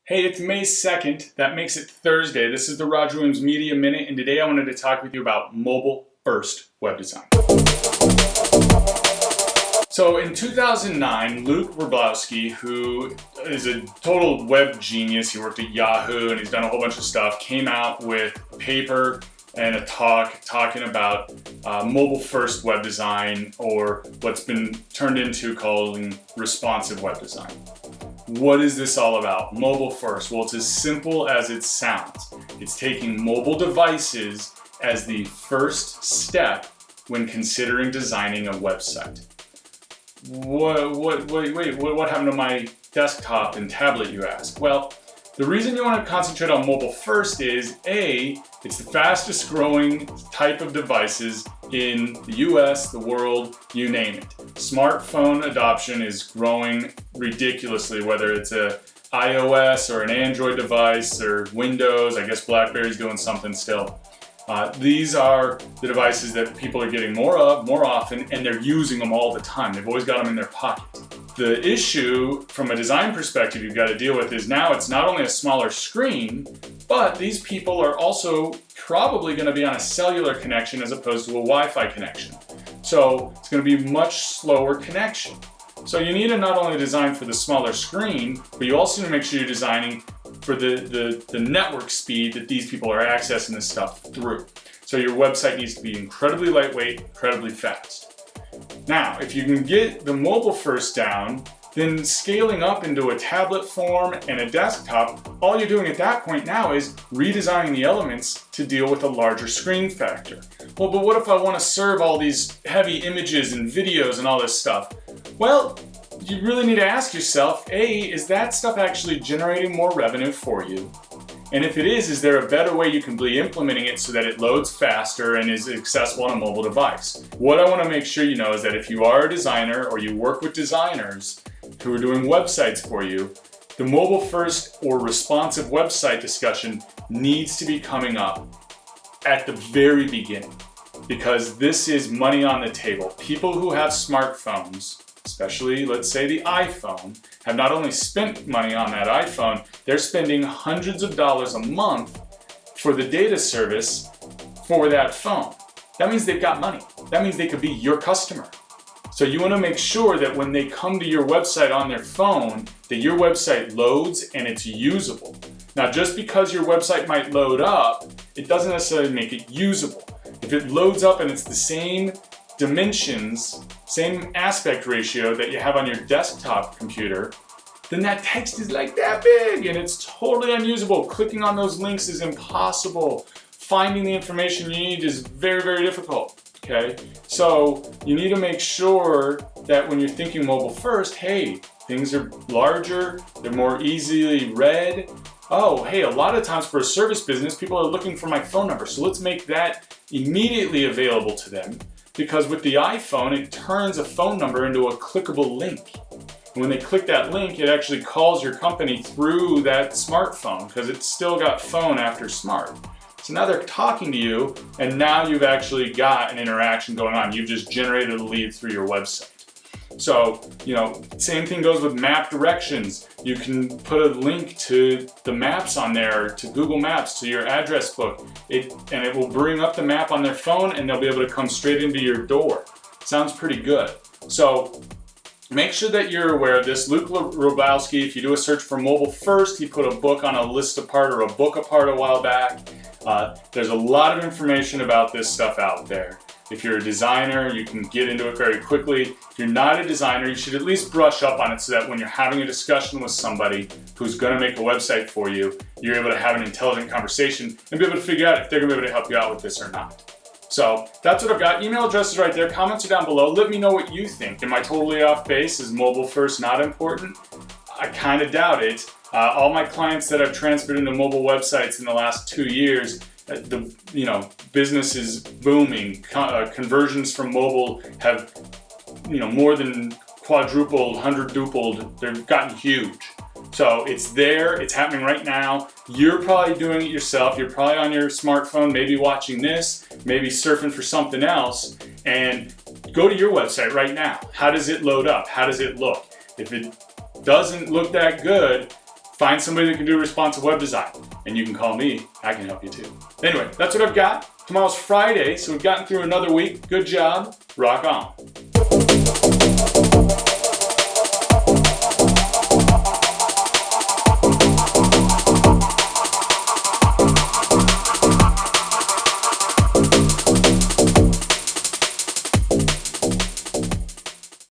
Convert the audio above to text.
Hey, it's May 2nd. That makes it Thursday. This is the Roger Williams Media Minute, and today I wanted to talk with you about mobile-first web design. So in 2009, Luke Wroblewski, who is a total web genius, he worked at Yahoo and he's done a whole bunch of stuff, came out with a paper and a talk talking about mobile-first web design, or what's been turned into calling responsive web design. What is this all about? Mobile first. Well, it's as simple as it sounds. It's taking mobile devices as the first step when considering designing a website. What happened to my desktop and tablet, you ask? Well, the reason you want to concentrate on mobile first is A, it's the fastest growing type of devices in the US, the world, you name it. Smartphone adoption is growing ridiculously, whether it's a iOS or an Android device or Windows. I guess BlackBerry's doing something still. These are the devices that people are getting more of, more often, and they're using them all the time. They've always got them in their pocket. The issue from a design perspective you've got to deal with is now it's not only a smaller screen, but these people are also probably going to be on a cellular connection as opposed to a Wi-Fi connection. So it's going to be much slower connection. So you need to not only design for the smaller screen, but you also need to make sure you're designing for the network speed that these people are accessing this stuff through. So your website needs to be incredibly lightweight, incredibly fast. Now, if you can get the mobile first down, then scaling up into a tablet form and a desktop, all you're doing at that point now is redesigning the elements to deal with a larger screen factor. Well, but what if I want to serve all these heavy images and videos and all this stuff? Well, you really need to ask yourself, A, is that stuff actually generating more revenue for you? And if it is there a better way you can be implementing it so that it loads faster and is accessible on a mobile device? What I want to make sure you know is that if you are a designer or you work with designers who are doing websites for you, the mobile first or responsive website discussion needs to be coming up at the very beginning, because this is money on the table. People who have smartphones, especially, let's say, the iPhone, have not only spent money on that iPhone, they're spending hundreds of dollars a month for the data service for that phone. That means they've got money. That means they could be your customer. So you want to make sure that when they come to your website on their phone, that your website loads and it's usable. Now, just because your website might load up, it doesn't necessarily make it usable. If it loads up and it's the same dimensions, same aspect ratio that you have on your desktop computer, then that text is like that big and it's totally unusable. Clicking on those links is impossible. Finding the information you need is very, very difficult. Okay, so you need to make sure that when you're thinking mobile first, hey, things are larger, they're more easily read. Oh, hey, a lot of times for a service business, people are looking for my phone number, so let's make that immediately available to them. Because with the iPhone, it turns a phone number into a clickable link. And when they click that link, it actually calls your company through that smartphone, because it's still got phone after smart. So now they're talking to you, and now you've actually got an interaction going on. You've just generated a lead through your website. So, same thing goes with map directions. You can put a link to the maps on there, to Google Maps, to your address book. And it will bring up the map on their phone, and they'll be able to come straight into your door. Sounds pretty good. So make sure that you're aware of this. Luke Wroblewski, if you do a search for mobile first, he put a book on a list apart or a book apart a while back. There's a lot of information about this stuff out there. If you're a designer, you can get into it very quickly. If you're not a designer, you should at least brush up on it so that when you're having a discussion with somebody who's going to make a website for you, you're able to have an intelligent conversation and be able to figure out if they're going to be able to help you out with this or not. So that's what I've got. Email address is right there. Comments are down below. Let me know what you think. Am I totally off base? Is mobile first not important? I kind of doubt it. All my clients that I've transferred into mobile websites in the last 2 years, business is booming. Conversions from mobile have, more than quadrupled, hundred-dupled. They've gotten huge. So it's there, it's happening right now. You're probably doing it yourself. You're probably on your smartphone, maybe watching this, maybe surfing for something else. And go to your website right now. How does it load up? How does it look? If it doesn't look that good, find somebody that can do responsive web design. And you can call me, I can help you too. Anyway, that's what I've got. Tomorrow's Friday, so we've gotten through another week. Good job, rock on.